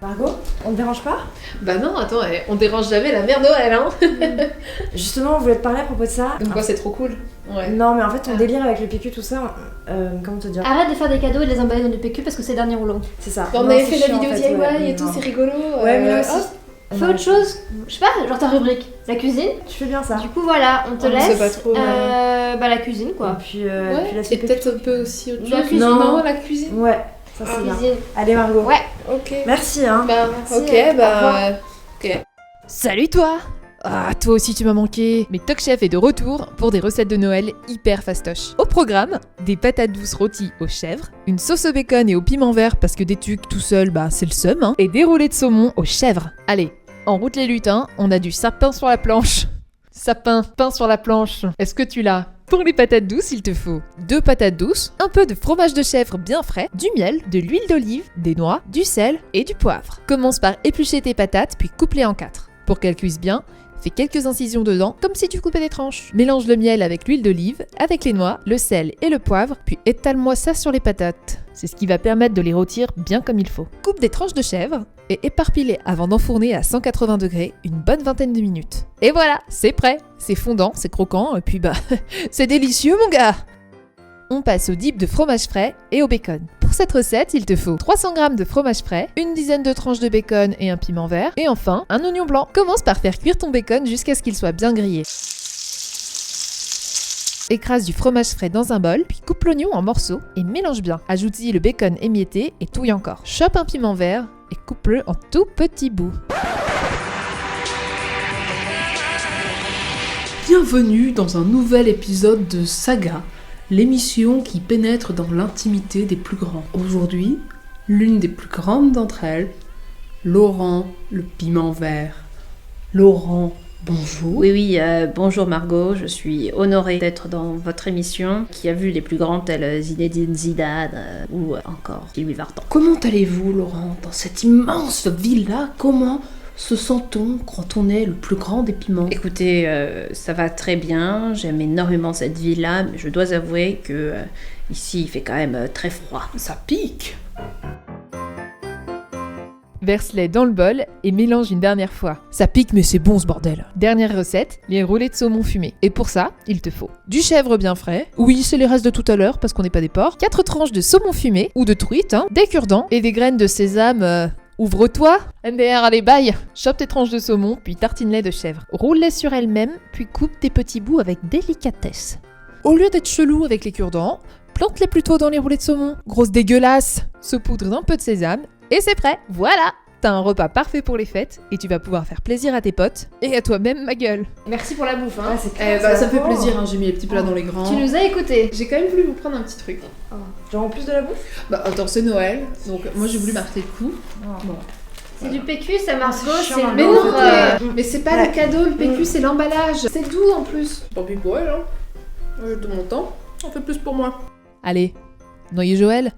Margot, on te dérange pas? Bah non, attends, on dérange jamais la mère Noël, hein. Justement, on voulait te parler à propos de ça. Donc quoi, c'est trop cool. Ouais. Non, mais en fait, on délire avec le PQ, tout ça. Comment te dire? Arrête de faire des cadeaux et de les emballer dans du PQ parce que c'est dernier roulant. C'est ça. On Non, avait c'est fait la chiant, vidéo en fait, DIY ouais, et tout, non. c'est rigolo. Ouais, mais là aussi. hop. Fais autre chose, je sais pas, genre ta rubrique, la cuisine. Tu fais bien ça. Du coup voilà, on te On sait laisse. pas trop, Bah la cuisine Et quoi. puis, Ouais, puis la et soupe. peut-être un peu aussi autre La chose. cuisine. Non, la cuisine. Ouais, ça c'est bien. Cuisine. Allez, Margot. Ouais. Ok. Merci, hein. Bah, Merci, ok, au revoir. ok. Salut toi! Ah, toi aussi tu m'as manqué! Mais Toc Chef est de retour pour des recettes de Noël hyper fastoches. Au programme, des patates douces rôties aux chèvres, une sauce au bacon et au piment vert parce que des tucs tout seul, bah c'est le seum, hein, et des roulés de saumon aux chèvres. Allez, en route les lutins, on a du sapin sur la planche. Sapin, pain sur la planche. Est-ce que tu l'as? Pour les patates douces, il te faut 2 patates douces, un peu de fromage de chèvre bien frais, du miel, de l'huile d'olive, des noix, du sel et du poivre. Commence par éplucher tes patates puis coupe-les en 4. Pour qu'elles cuisent bien, fais quelques incisions dedans comme si tu coupais des tranches. Mélange le miel avec l'huile d'olive, avec les noix, le sel et le poivre, puis étale-moi ça sur les patates. C'est ce qui va permettre de les rôtir bien comme il faut. Coupe des tranches de chèvre et éparpille-les avant d'enfourner à 180 degrés une bonne vingtaine de minutes. Et voilà, c'est prêt. C'est fondant, c'est croquant et puis bah, c'est délicieux mon gars. On passe au dip de fromage frais et au bacon. Pour cette recette, il te faut 300 g de fromage frais, une dizaine de tranches de bacon et un piment vert, et enfin un oignon blanc. Commence par faire cuire ton bacon jusqu'à ce qu'il soit bien grillé. Écrase du fromage frais dans un bol, puis coupe l'oignon en morceaux et mélange bien. Ajoute-y le bacon émietté et touille encore. Chope un piment vert et coupe-le en tout petits bouts. Bienvenue dans un nouvel épisode de Saga, l'émission qui pénètre dans l'intimité des plus grands. Aujourd'hui, l'une des plus grandes d'entre elles, Laurent le piment vert. Laurent, bonjour. Oui, bonjour Margot, je suis honorée d'être dans votre émission qui a vu les plus grands tels Zinedine Zidane ou encore Sylvie Vartan. Comment allez-vous, Laurent, dans cette immense ville-là? Comment se sent-on quand on est le plus grand des piments? Écoutez, ça va très bien, j'aime énormément cette ville-là, mais je dois avouer que ici il fait quand même très froid. Ça pique. Verse-les dans le bol et mélange une dernière fois. Ça pique mais c'est bon ce bordel. Dernière recette, les roulés de saumon fumé. Et pour ça, il te faut du chèvre bien frais. Oui, c'est les restes de tout à l'heure parce qu'on n'est pas des porcs. 4 tranches de saumon fumé ou de truite, hein, des cure-dents et des graines de sésame. Ouvre-toi, MDR, allez bye. Chope tes tranches de saumon, puis tartine-les de chèvre. Roule-les sur elles-mêmes, puis coupe des petits bouts avec délicatesse. Au lieu d'être chelou avec les cure-dents, plante-les plutôt dans les roulés de saumon. Grosse dégueulasse. Saupoudre d'un peu de sésame, et c'est prêt. Voilà, t'as un repas parfait pour les fêtes, et tu vas pouvoir faire plaisir à tes potes, et à toi-même, ma gueule. Merci pour la bouffe, hein. Ouais, c'est clair, Ça c'est me fait bon. plaisir, hein. J'ai mis les petits plats dans les grands. Tu nous as écoutés. J'ai quand même voulu vous prendre un petit truc. Genre en plus de la bouffe? Bah attends, c'est Noël, donc moi j'ai voulu marquer le coup. Bon. C'est du PQ, ça marche beau, chiant, c'est hein. Mais lourd. non, mais c'est pas Ouais. le cadeau, le PQ, c'est l'emballage. C'est doux en plus. Tant pis pour elle, hein. Moi, j'ai tout mon temps. On fait plus pour moi. Allez, noyez Joël.